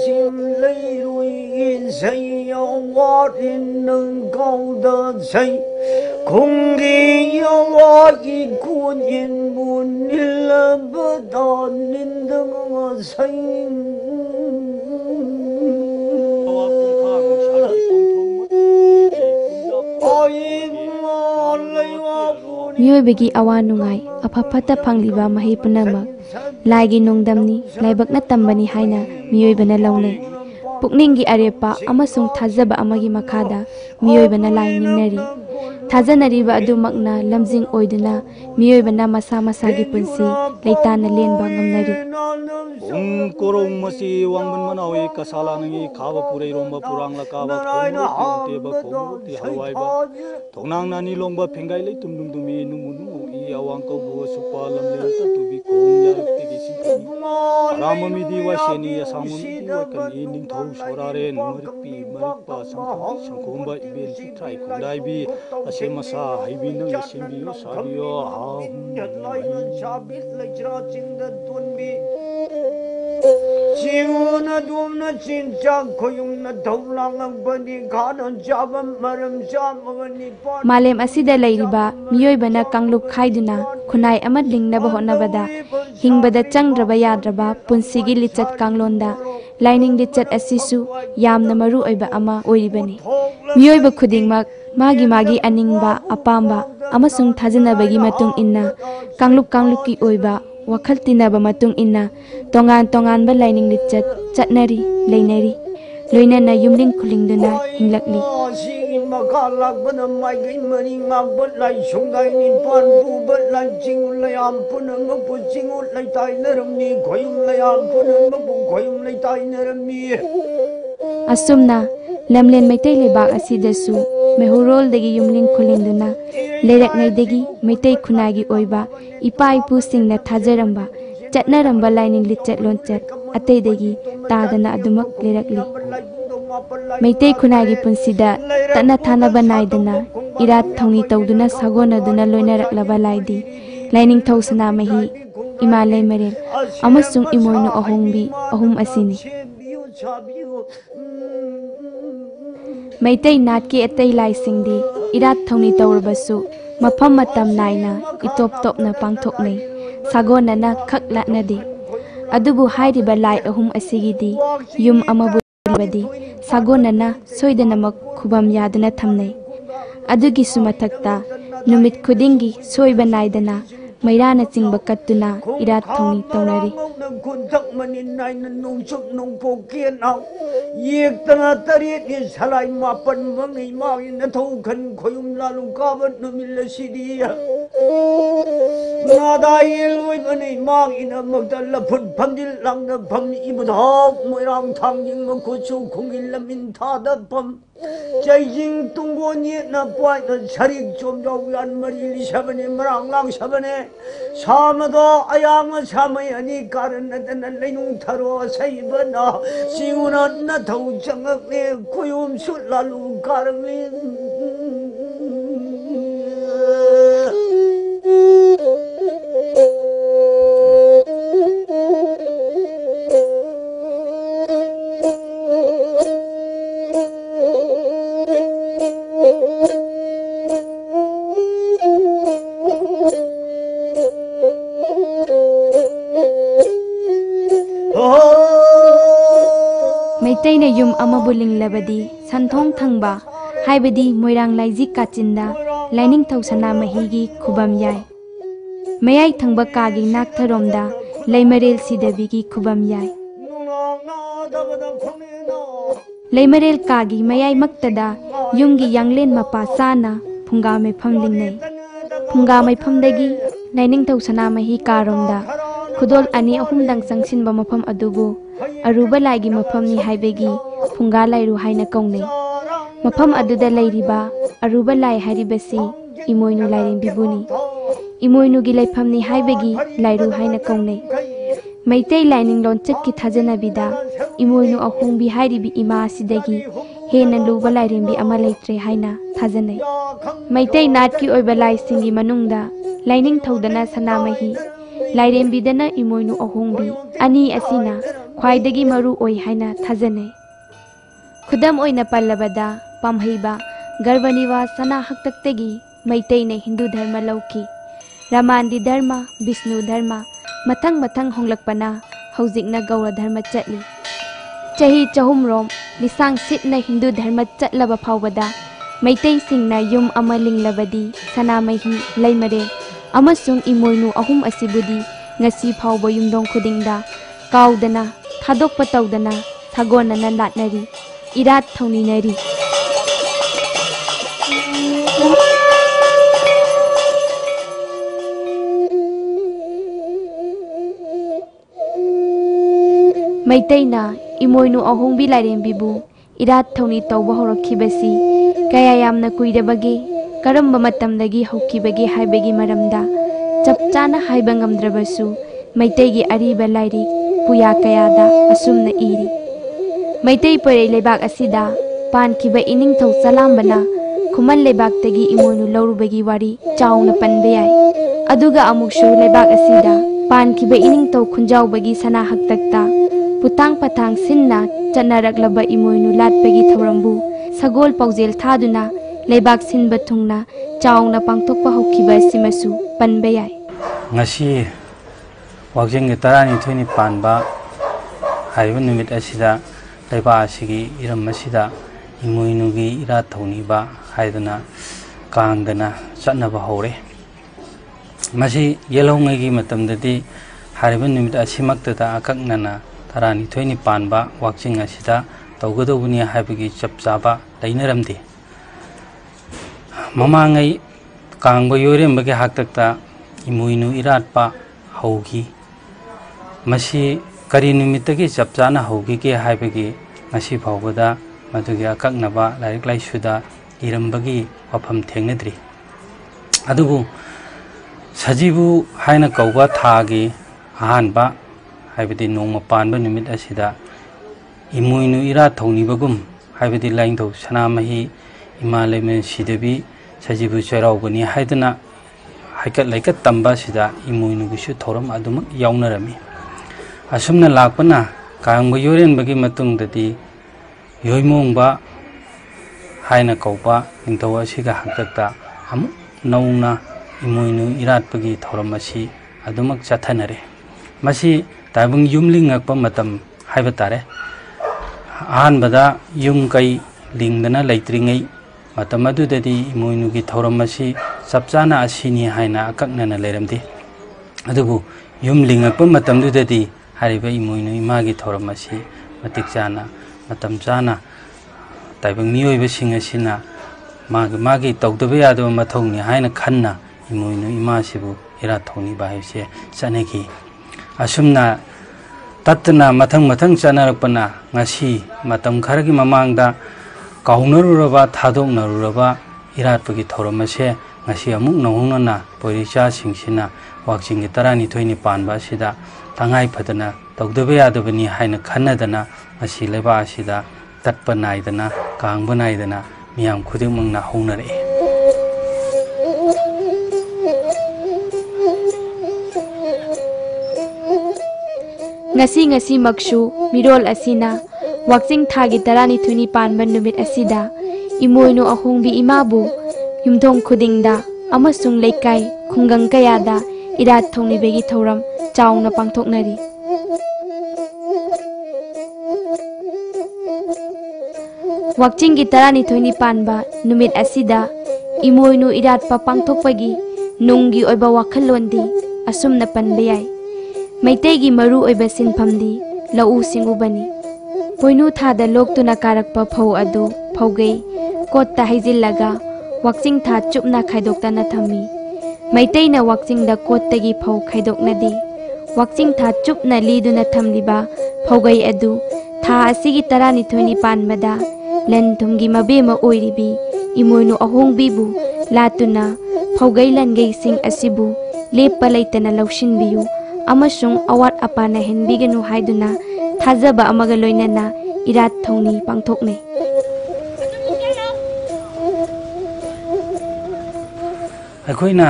sim lấy lui say hoa in nâng cao đờ say cùng đi hoa y cuốn in buồn là bờ đòn in đừng say Miyoibagi awa nungai afafata phangliba mahi punamak laigi nongdamni laibakna tambani haina miyoibana launai pukninggi arepa amasung thajaba amagi makhada miyoibana lai ningnari thajanariba adumakna lamjing oiduna miyoibana masa masagi punsi leitana lenba ngamnari korong masi wangban manawi kasala nangi khaba purai romba purangla kaba khomro teba khomro ti halwaiba thongnang nani longba phengai lei tumdumi numunu i awang ko bu supa lamlen ta tubi khong yarak ti gisin ramami di wa sheni asamum di wa kan i ning thau sorare marikpi marikpa sangkhomba ibel si trai khondai bi ase masa haibi nang simbi sabiyo ha sabit lejra chinda tunbi Chinguna dumna chincha koyungna thawlang ang bani khanan chabam maram chamagani Malem asida leiriba miyoibana kanglup khaiduna khunai amad lingnaba honabada hingbada changdraba yadraba punsigi lichat kanglonda lining lichat asisu yamna maru oiba ama oiribani miyoiba khudingmak magi aningba apamba amasung thajanabagi matung inna kanglupki oiba wakhal tinaba matung inna tongan ba lining lichat chatnari leinari loinana yumling khulingduna hinglakli makalak bana mai gai mani ngak bat lai sungai nin pan pu bat lai chingul lai am punang pu chingul lai tai naram ni khoyum lai am punang pu khoyum lai tai naram ni asumna lamlen maitai lebak asidasu mehurol degi yumling khulinduna lerak ngai degi maitai khunagi oiba ipa ipu singna thajaramba chatnaramba lining lichat lonchat atei degi tadana adumak lerakli Maitai khunagi punsida tana thana banaidana irat thongni tawduna sagonaduna loinaraklaba laidi lining thawsana mahi imalai marel amasung imoinu ahongbi ahum asini Maitai natki atai lai singdi irat thongni tawrabasu mafam matam naina itop topna pangthoknai sagonana khaklatnadi adubu hairiba lai ahum asigidi yum amabu badi sagonana soidanamak khubam yadana thamnai adugi sumathakta numit khudingi soiba naidana mairana chingba kattuna irat thongni tawnari kuntak manin naina nungsup nungpokian au yek tana tarit ni salai mapan mangi magi na thaukan khoyum lalung kabat numilla sidiya nadai loi bani magi na magdalla phut phamdil langna pham ibudhok moirang thangjing khochu khungil lamin thada pham Jing tunggu ni na puai na sarik jom jauh yan meri sabane merang lang sabane sama do ayam sama yani karena dan lainung tharo saibana siuna na thau jangak ne kuyum sut lalu karang Maitaina yum amabuling labadi santhong thangba haibadi moirang laiji kachinda lining thawsana mahigi khubam yai mayai thangba kagi nak tharomda leimarel sidabigi khubam yai leimarel kagi mayai maktada yumgi yanglen mapa sana phunga me phamlingnai phunga mai phamdagi lining thawsana mahi karomda khudol ani ahumdang changsinba mafam adubu aruba laigi mafam ni haibegi phunga lairu haina kaungnai mafam aduda lairiba aruba lai haribasi imoinu lairing bibuni imoinu gi laifam ni haibegi lairu haina kaungnai maitai lining lonchak ki thajana bida imoinu ahungbi hairibi ima sidagi hena luba lairing bi ama leitre haina thajanai maitai nat ki oiba lai singi manungda lining thodana sanamahi lairem bidana imoinu ahungbi ani asina ख्वाइदगी मरु ओइ हाइना थाजनै खुदम ओइना पल्लबदा पामहैबा गर्वनिवास सना हक्तक्तगी मैतैना हिंदू धर्म लौकी रामांदी धर्म विष्णु धर्म मथंग मथंग होंगलकपना हौजिकना गौर धर्म चटली चही चहुमरोम लिसांग सिटना हिंदू धर्म चटलबा फावबदा Meitei सिंगना yum अमा लिंगलबदी Sanamahi लैमरेल अमसुंग Imoinu अहुम असिबुदी ngasi phawba yumdong khudingda kaudana thadokpa tawdana thagonana latnari irat thauninari maitaina imoinu ahongbi lairembibu irat thauni tawba horakhibasi kaya yamna kuidabagi karamba matamdagi hokkibagi haibagi maramda chap chana haiba ngamdrabasu maitegi ariba lairi puya kayada asumna iri maitai pare lebak asida pankhiba ining thau salambana khuman lebak tegi imonu lorubagi wari chauna panbe yai aduga amukshu lebak asida pankhiba ining thau khunjau bagi sana haktakta putang patang sinna chanaraklaba imonu latbagi thorambu sagol paujel thaduna lebak sinba thungna chauna pangthokpa hokhiba simasu panbe yai ngasi wagjeng tarani thoni panba haiba numit asida laiba asigi iram asida imoinugi ira thoni ba haidana kangdana chatnaba hore masi yelongai gi matamdadi haiba numit asimakta akaknana tarani thoni panba wagjeng asida tawgadobuni haibagi chapchaba lainaramdi mamangai kangba yorembagi haktakta imoinu iratpa haugi masi kari numitagi chapchana haugi ke haibagi ngasi phawbada madugi akaknaba lairik laisuda irambagi wafam thengnadri adubu sajibu haina kauba thagi ahanba haibadi nongma panba numit asida imoinu ira thonibagum haibadi laingtho sanamahi imalaimen sidabi sajibu charaubani haidana haikat laikat tamba sida imoinu gisu thoram adumak yaunarami asumna lakpana kangba yoren bagi matung dadi yoimongba haina kaupa ningthawa siga haktakta amu nauna imoinu irat bagi thoram asi adumak chathanare masi taibung yumling ngakpa matam haibatare ahan bada yum kai lingdana laitringai matam adudadi imoinu gi thoram asi chapchana asini haina akaknana leiramdi adubu yum lingakpa matamdudadi hariba imoinu imagi thoram asi matik chana matam chana taibang miyoiba sing asina magi tawdaba yadaba mathongni haina khanna imoinu ima sibu ira thoni ba haise chanegi asumna tatna mathang chanarakpana ngasi matam kharagi mamangda kaunaruraba thadoknaruraba iratpagi thoram ase ngasi amuk nahungnana poiricha singsina wagjing tarani thoini panba sida tangai phadana tawdaba yadabani haina khannadana ngasi leba asida tatpa naidana kangba naidana miyam khudimangna hongnare ngasi makshu mirol asina wagjing thagi tarani thuni panba numit asida imoinu ahongbi imabu yumthong khudingda amasung leikai khungang kayada irat thonibegi thoram chauna pangthoknari wagjing gi tarani thoni panba numit asida imoinu irat pa pangthokpagi nunggi oiba wakhallondi asumna panbe yai maitegi maru oiba sinphamdi lau singubani poinu thada loktuna karakpa phau adu phaugai kotta haijillaga wagjing tha chupna khaidoktana thami maitaina wagjing da kottagi phau khaidoknadi wagjing tha chupna liduna thamliba phaugai adu tha asigi tarani thoni panbada len thumgi mabema oiribi imoinu ahongbibu latuna phaugai langai sing asibu lepa laitana laushinbiyu amasung awat apana henbigenu haiduna thajaba amaga loinana irat thongni pangthokne akoina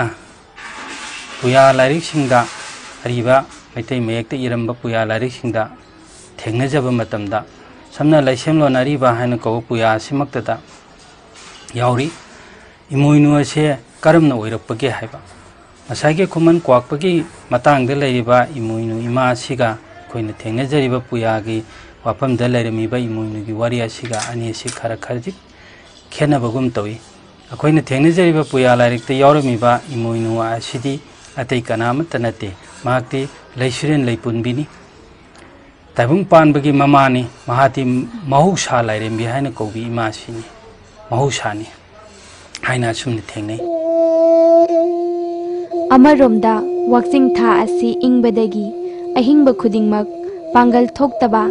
puya lairik singda ariba maitai mayekta iramba puya lairik singda ꯊꯦꯡꯅꯖꯕ ꯃꯇꯝꯗ ꯁꯝꯅ ꯂꯩꯁꯦꯝꯂꯣꯟ ꯑꯔꯤꯕ ꯍꯥꯏꯅ ꯀꯧꯕ ꯄꯨꯌꯥ ꯑꯁꯤꯃꯛꯇꯗ ꯌꯥꯎꯔꯤ ꯏꯃꯣꯏꯅꯨ ꯑꯁꯦ ꯀꯔꯝꯅ ꯑꯣꯏꯔꯛꯄꯒꯦ ꯍꯥꯏꯕ ꯉꯁꯥꯏꯒꯤ ꯈꯨꯃꯟ ꯀ꯭ꯋꯥꯛꯄꯒꯤ ꯃꯇꯥꯡꯗ ꯂꯩꯔꯤꯕ ꯏꯃꯣꯏꯅꯨ ꯏꯃꯥ ꯑꯁꯤꯒ ꯑꯩꯈꯣꯏꯅ ꯊꯦꯡꯅꯖꯔꯤꯕ ꯄꯨꯌꯥꯒꯤ ꯋꯥꯐꯝꯗ ꯂꯩꯔꯝꯃꯤꯕ ꯏꯃꯣꯏꯅꯨꯒꯤ ꯋꯥꯔꯤ ꯑꯁꯤꯒ ꯑꯅꯤ ꯑꯁꯤ ꯈꯖꯤꯛ ꯈꯦꯠꯅꯕꯒꯨꯝ ꯇꯧꯏ ꯑꯩꯈꯣꯏꯅ ꯊꯦꯡꯅꯖꯔꯤꯕ ꯄꯨꯌꯥ ꯂꯥꯏꯔꯤꯛꯇ ꯌꯥꯎꯔꯝꯃꯤꯕ ꯏꯃꯣꯏꯅꯨ ꯑꯁꯤꯗꯤ ꯑꯇꯩ ꯀꯅꯥꯃꯠꯇ ꯅꯠꯇꯦ ꯃꯍꯥꯛꯇꯤ ꯂꯩꯁꯨꯔꯦꯟ ꯂꯩꯄꯨꯟꯕꯤꯅꯤ ꯇꯥꯏꯕꯪ ꯄꯥꯟꯕꯒꯤ ꯃꯃꯥꯅꯤ ꯃꯍꯥꯛꯇꯤ ꯃꯍꯧꯁꯥ ꯂꯥꯏꯔꯦꯝꯕꯤ ꯍꯥꯏꯅ ꯀꯧꯕꯤ ꯏꯃꯥꯁꯤꯅꯤ ꯃꯍꯧꯁꯥꯅꯤ ꯍꯥꯏꯅ ꯑꯁꯨꯝꯅ ꯊꯦꯡꯅꯩ ꯑꯃꯔꯣꯝꯗ ꯋꯥꯛꯆꯤꯡ ꯊꯥ ꯑꯁꯤ ꯏꯪꯕꯗꯒꯤ ꯑꯍꯤꯡꯕ ꯈꯨꯗꯤꯡꯃꯛ ꯄꯥꯡꯒꯜ ꯊꯣꯛꯇꯕ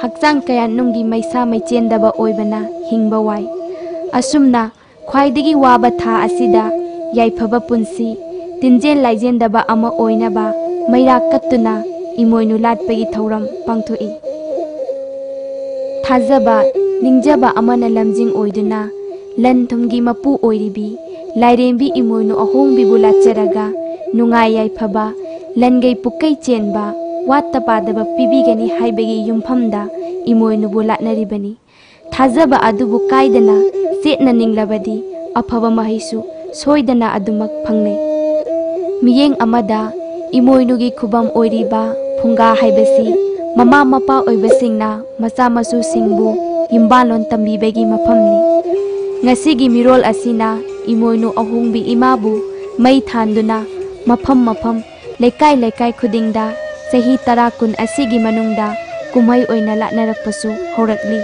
ꯍꯛꯆꯥꯡ ꯀꯌꯥꯠꯅꯨꯡꯒꯤ ꯃꯩꯁꯥ ꯃꯩꯆꯦꯟꯗꯕ ꯑꯣꯏꯕꯅ ꯍꯤꯡꯕ ꯋꯥꯏ ꯑꯁꯨꯝꯅ ꯈ꯭ꯋꯥꯏꯗꯒꯤ ꯋꯥꯕ ꯊꯥ ꯑꯁꯤꯗ ꯌꯥꯏꯐꯕ ꯄꯨꯟꯁꯤ ꯇꯤꯟꯖꯦꯜ ꯂꯥꯏꯖꯦꯟꯗꯕ ꯑꯃ ꯑꯣꯏꯅꯕ ꯃꯩꯔꯥ ꯀꯠꯇꯨꯅ ꯏꯃꯣꯏꯅꯨ ꯂꯥꯠꯄꯒꯤ ꯊꯧꯔꯝ ꯄꯥꯡꯊꯣꯛꯏ ꯊꯥꯖꯕ ꯅꯤꯡꯖꯕ ꯑꯃꯅ ꯂꯝꯖꯤꯡ ꯑꯣꯏꯗꯨꯅ ꯂꯟ ꯊꯨꯝꯒꯤ ꯃꯄꯨ ꯑꯣꯏꯔꯤꯕꯤ ꯂꯥꯏꯔꯦꯝꯕꯤ ꯏꯃꯣꯏꯅꯨ ꯑꯍꯣꯡꯕꯤꯕꯨ ꯂꯥꯠꯆꯔꯒ ꯅꯨꯡꯉꯥꯏ ꯌꯥꯏꯐꯕ ꯂꯟꯒꯩ ꯄꯨꯛꯀꯩ ꯆꯦꯟꯕ ꯋꯥꯠꯇ ꯄꯥꯗꯕ ꯄꯤꯕꯤꯒꯅꯤ ꯍꯥꯏꯕꯒꯤ ꯌꯨꯝꯐꯝꯗ ꯏꯃꯣꯏꯅꯨꯕꯨ ꯂꯥꯠꯅꯔꯤꯕꯅꯤ ꯊꯥꯖꯕ ꯑꯗꯨꯕꯨ ꯀꯥꯏꯗꯅ ꯆꯦꯠꯅ ꯅꯤꯡꯂꯕꯗꯤ ꯑꯐꯕ ꯃꯍꯩꯁꯨ ꯁꯣꯏꯗꯅ ꯑꯗꯨꯃꯛ ꯐꯪꯅꯩ ꯃꯤꯠꯌꯦꯡ ꯑꯃꯗ ꯏꯃꯣꯏꯅꯨꯒꯤ ꯈꯨꯕꯝ ꯑꯣꯏꯔꯤꯕ ꯐꯨꯡꯒꯥ ꯍꯥꯏꯕꯁꯤ ꯃꯃꯥ ꯃꯄꯥ ꯑꯣꯏꯕꯁꯤꯡꯅ ꯃꯆꯥ ꯃꯁꯨꯁꯤꯡꯕꯨ ꯌꯨꯝꯕꯥꯟꯂꯣꯟ ꯇꯝꯕꯤꯕꯒꯤ ꯃꯐꯝꯅꯤ ꯉꯁꯤꯒꯤ ꯃꯤꯔꯣꯜ ꯑꯁꯤꯅ ꯏꯃꯣꯏꯅꯨ ꯑꯍꯣꯡꯕꯤ ꯏꯃꯥꯕꯨ ꯃꯩ ꯊꯥꯟꯗꯨꯅ ꯃꯐꯝ ꯂꯩꯀꯥꯏ ꯂꯩꯀꯥꯏ ꯈꯨꯗꯤꯡꯗ ꯆꯍꯤ 10-20 ꯑꯁꯤꯒꯤ ꯃꯅꯨꯡꯗ ꯀꯨꯝꯍꯩ ꯑꯣꯏꯅ ꯂꯥꯠꯅꯔꯛꯄꯁꯨ ꯍꯧꯔꯛꯂꯤ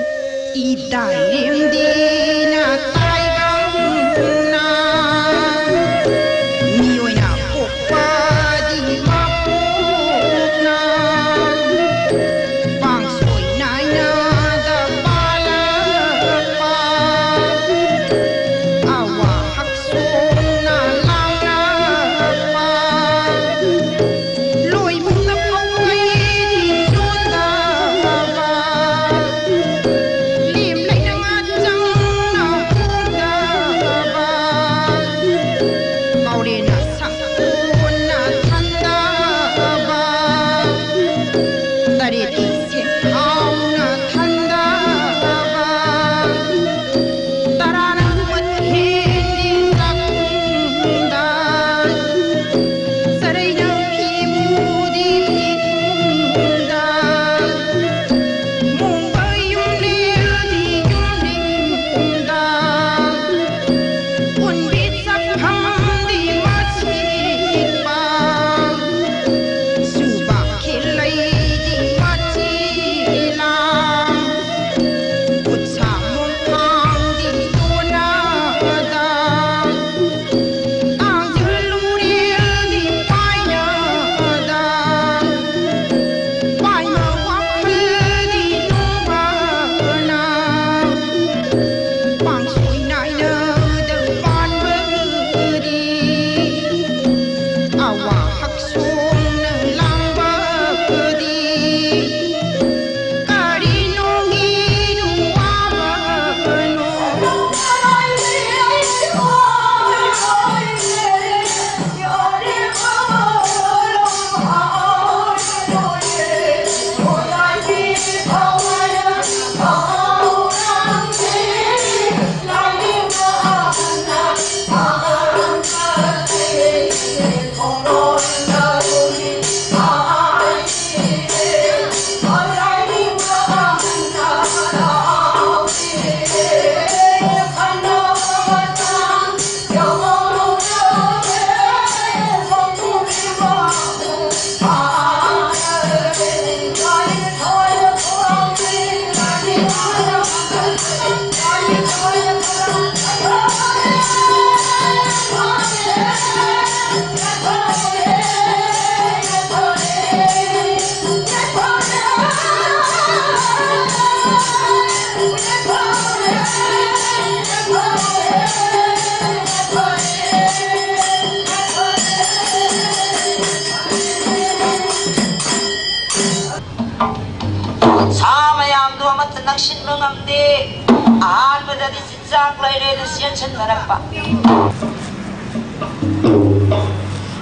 ꯑꯍꯥꯟꯕꯗꯗꯤ ꯆꯤꯟꯖꯥꯛ ꯂꯩꯔꯦꯅ ꯆꯦꯟꯁꯤꯟꯅꯔꯛꯄ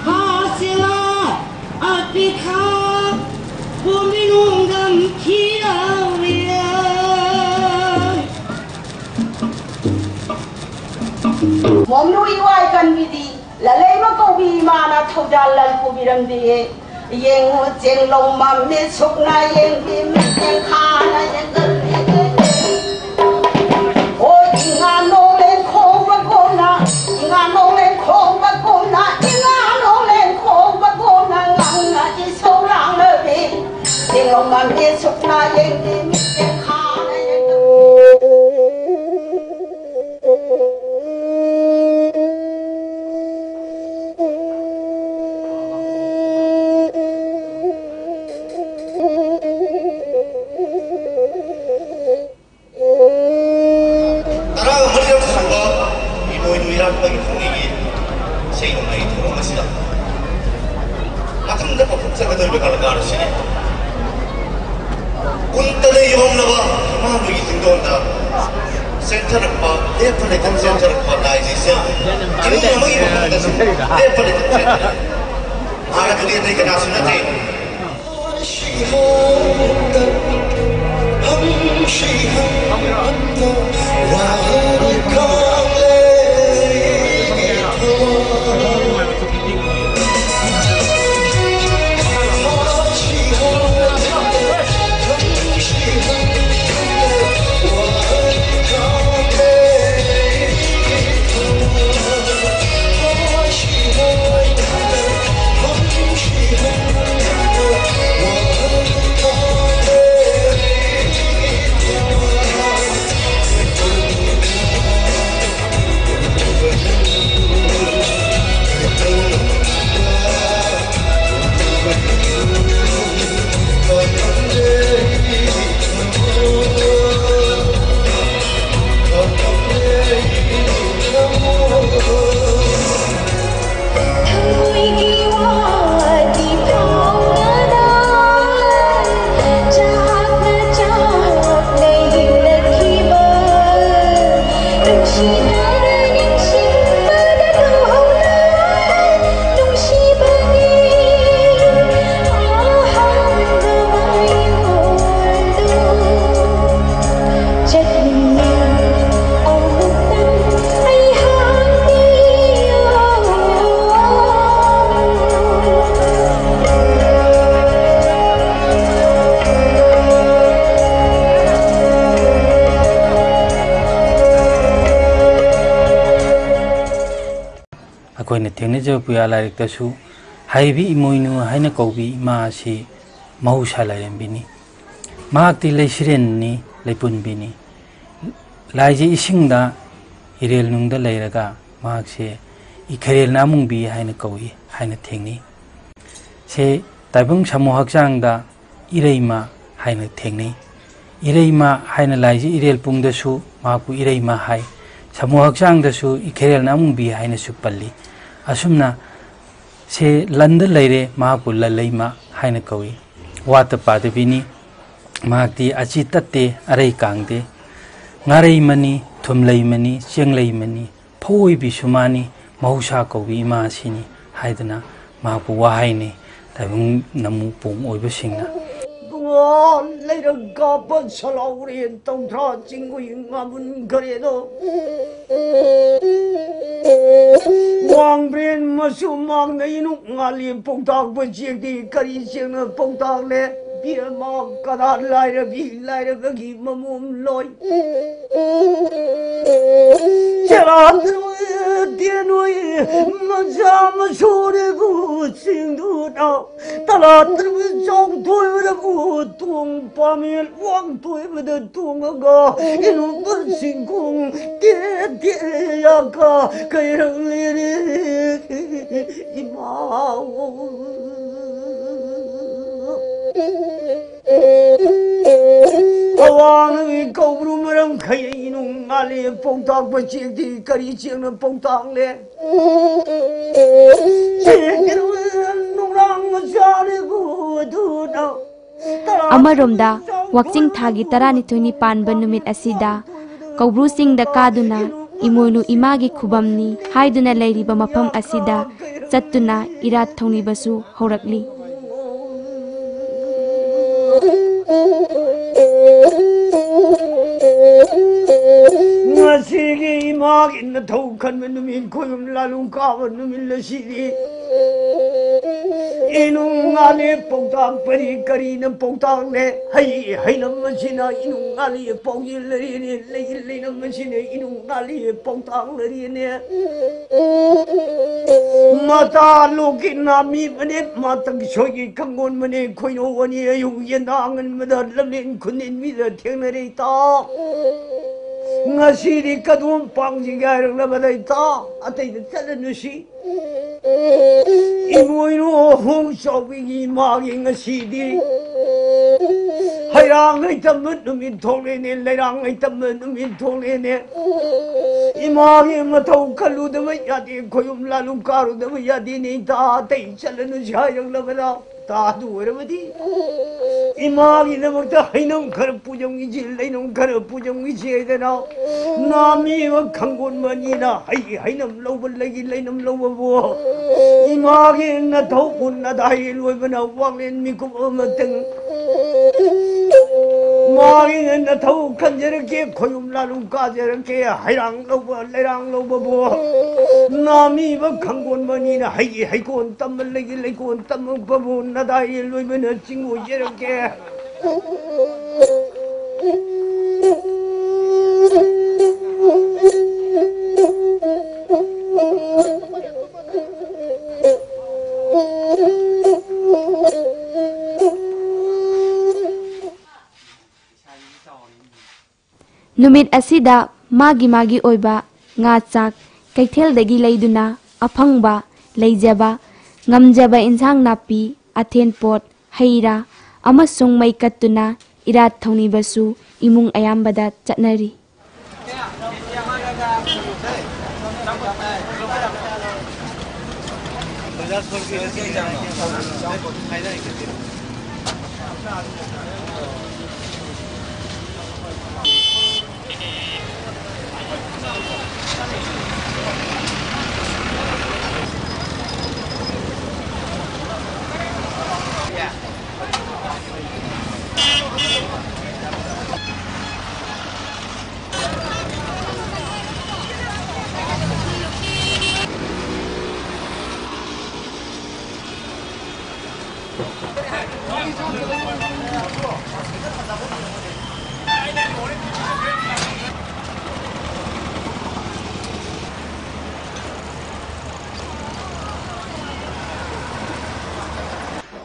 하세와 앞비카 봄이 농감 기라 bi mana thojalal pubiram diye yeng jeng long mam me sukna yeng bi me jeng khana yeng o inga no le khong ba kona inga no le khong ba kona inga no le khong ba kona nganga ji so rang le bi jeng long mam me sukna yeng bi me jeng khana yeng ꯑꯩꯈꯣꯏꯅ ꯊꯦꯡꯅꯖꯕ ꯄꯨꯌꯥ ꯂꯥꯏꯔꯤꯛꯇꯁꯨ ꯍꯩꯕꯤ ꯏꯃꯣꯏꯅꯨ ꯍꯥꯏꯅ ꯀꯧꯕꯤ ꯏꯃꯥ ꯑꯁꯤ ꯃꯍꯧꯁꯥ ꯂꯥꯏꯔꯦꯝꯕꯤꯅꯤ ꯃꯍꯥꯛꯇꯤ ꯂꯩꯁꯤꯔꯦꯟꯅꯤ ꯂꯩꯄꯨꯟꯕꯤꯅꯤ ꯂꯥꯏꯁꯦ ꯏꯁꯤꯡꯗ ꯏꯔꯦꯜꯅꯨꯡꯗ ꯂꯩꯔꯒ ꯃꯍꯥꯛꯁꯦ ꯏꯈꯩꯔꯦꯜ ꯅꯥꯃꯨꯡꯕꯤ ꯍꯥꯏꯅ ꯀꯧꯏ ꯍꯥꯏꯅ ꯊꯦꯡꯅꯩ ꯁꯦ ꯇꯥꯏꯕꯪ ꯁꯃꯨ ꯍꯛꯆꯥꯡꯗ ꯏꯔꯩꯃ ꯍꯥꯏꯅ ꯊꯦꯡꯅꯩ ꯏꯔꯩꯃ ꯍꯥꯏꯅ ꯂꯥꯏꯁꯦ ꯏꯔꯦꯜ ꯄꯨꯡꯗꯁꯨ ꯃꯍꯥꯛꯄꯨ ꯏꯔꯩꯃ ꯍꯥꯏ ꯁꯃꯨ ꯍꯛꯆꯥꯡꯗꯁꯨ ꯏꯈꯩꯔꯦꯜ ꯅꯥꯃꯨꯡꯕꯤ ꯍꯥꯏꯅꯁꯨ ꯄꯜꯂꯤ ꯑꯁꯨꯝꯅ ꯁꯦ ꯂꯟꯗ ꯂꯩꯔꯦ ꯃꯍꯥꯛꯄꯨ ꯂꯟꯂꯩꯃ ꯍꯥꯏꯅ ꯀꯧꯏ ꯋꯥꯠꯇ ꯄꯥꯗꯕꯤꯅꯤ ꯃꯍꯥꯛꯇꯤ ꯑꯆꯤ ꯇꯠꯇꯦ ꯑꯔꯩ ꯀꯥꯡꯗꯦ ꯉꯥꯔꯩꯃꯅꯤ ꯊꯨꯝꯂꯩꯃꯅꯤ ꯆꯦꯡꯂꯩꯃꯅꯤ ꯐꯧꯑꯣꯏꯕꯤꯁꯨ ꯃꯥꯅꯤ ꯃꯍꯧꯁꯥ ꯀꯧꯕꯤ ꯏꯃꯥ ꯑꯁꯤꯅꯤ ꯍꯥꯏꯗꯨꯅ ꯃꯍꯥꯛꯄꯨ ꯋꯥꯍꯩꯅꯩ ꯇꯥꯏꯕꯪ ꯅꯃꯨ ꯄꯣꯡ ꯑꯣꯏꯕꯁꯤꯡꯅ leiragga basalaure tawthra chingui ngamun garedo wangbren masu mang nainu ngali pongtak bajekdi kari chengna pongtak le biama kadar laira bagi mamum loi charan dienoi majam sore bu chingdu da talat chong thoi bu tung pamel wang thoi bu tung ga inu bar singkung te ya ka kai rang le imao awang kau brumaram khai nung ale pongtak bachik di kari cheng na pongtak le Amaromda wakching thagi tarani thuni panba numit asida kaubru singda kaduna imoinu imagi khubamni haiduna leiriba mafam asida chattuna irat thongni basu horakli Masigi 이막 있는 더욱한 놈이 고용 라lun가버 놈이 러시디 이놈 안에 뽕당 버리 거리는 뽕당네 하이 넘으시나 이놈 안에 뽕일러리네 레일레 넘으시네 이놈 안에 뽕당러리네 마다 로기 나미 버네 마땅 쇼기 강곤 버네 코이노 원이 용연 당은 마다 럼린 군인 미더 탱너리 있다 ngasi kadum pang jigar na badai ta atai de chalan si imoino hong shobi ma ngasi di hairang ai tam numin thole ne lairang ai tam numin thole ne imagi ma thau khalu de ya di khoyum lalum karu de ya di ni ta tai chalan si hayang la bada ta du ramadi imagi na magta hainam khar pujong ji lainam khar pujong ji dena nami wa khangon manina hainam lobal lagi lainam lobo imagi na thau kun na dai loi bana wanglen mi kum amateng magi na thau kan jerke khoyum lalum ka jerke hairang lobo lairang lobo nami wa khangon manina haikon tam lagi laikon tam babu na dai loi bana chingu jerke Numit asida magi oiba nga chak kaithel dagi leiduna aphangba leijaba ngamjaba insang napi athen pot heira amasung mai katuna irat thoni basu imung ayambada chatnari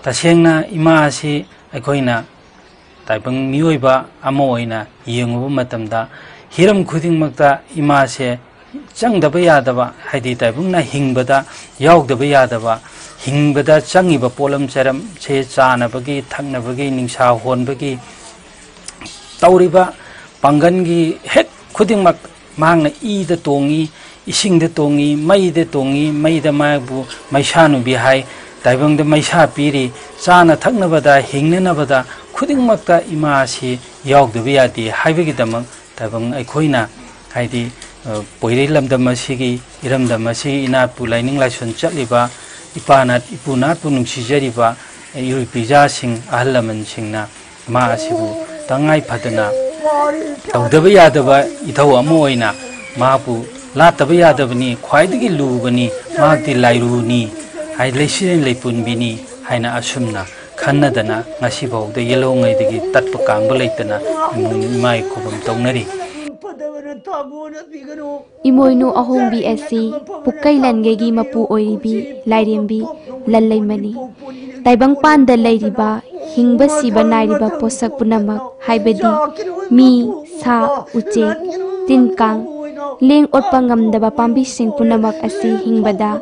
Tasengna ima asi aikoina taibang miyoiba ama oina yenguba matamda hiram khudingmakta ima se changdaba yadaba haidi taibangna hingbada yaugdaba yadaba hingbada changiba polam charam che chanabagi thangnabagi ningsha honbagi tauriba pangangi hek khudingmak mangna ida tongi isingda tongi maida mabu maisanu bihai taibang da maisa piri chana thaknabada hingnabada khudingmakta ima si yaugdaba yadi haibagi damang taibang aikoina haidi poire lamdam asigi iramdam asigi inatpu laining laison chatliba ipanat ipunat pu nungsijariba irupija sing ahlaman singna ma asibu tangai phadana tawdaba yadaba ithau ama oina mapu lataba yadabani khwaidagi lubani magti lairuni hai leisiren leipunbini haina asumna khannadana ngasi bawda yelongai dagi tatpa kangba leitana imai khobam tawnari Imoinu ahong BSC pukai langegi mapu oiribi lairembi lalaimani taibang panda lairiba hingba siba nairiba posak punamak haibadi mi sa uche tinkang leng otpa ngamdaba pambi sing punamak asi hingbada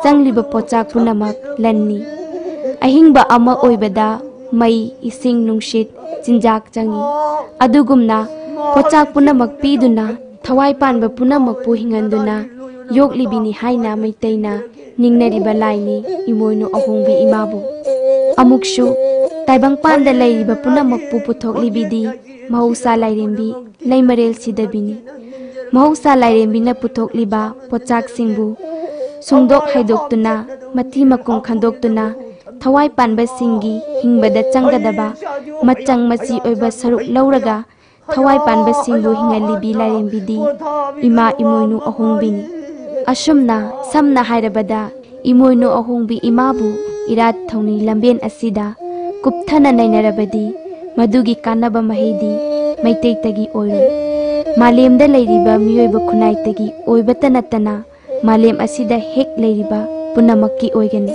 changliba pochak punamak lanni ahingba ama oibada mai ising nungshit chinjak changi adugumna pochak punamak piduna thawai panba punamak pu hinganduna yoklibini haina maitaina ningnariba laini imoinu ahongbi imabu amukshu taibang panda lairiba punamak pu puthok-libidi mahausa lairembi laimarel sidabini mahausa lairembina puthok-liba pochak singbu sungdok haidoktuna mati makong khandoktuna thawai panba singi hingbada changadaba machang machi oiba saruk lauraga thawai panbasingbu hingalibi larembidi ima imoinu ahongbini asumna samna hairabada imoinu ahongbi imabu irat thongni lamben asida kupthana nainarabadi madugi kanaba mahidi maitei oiro malemda leiriba miyoiba khunai tagi oibata natana malem asida hek leiriba punamakki oigani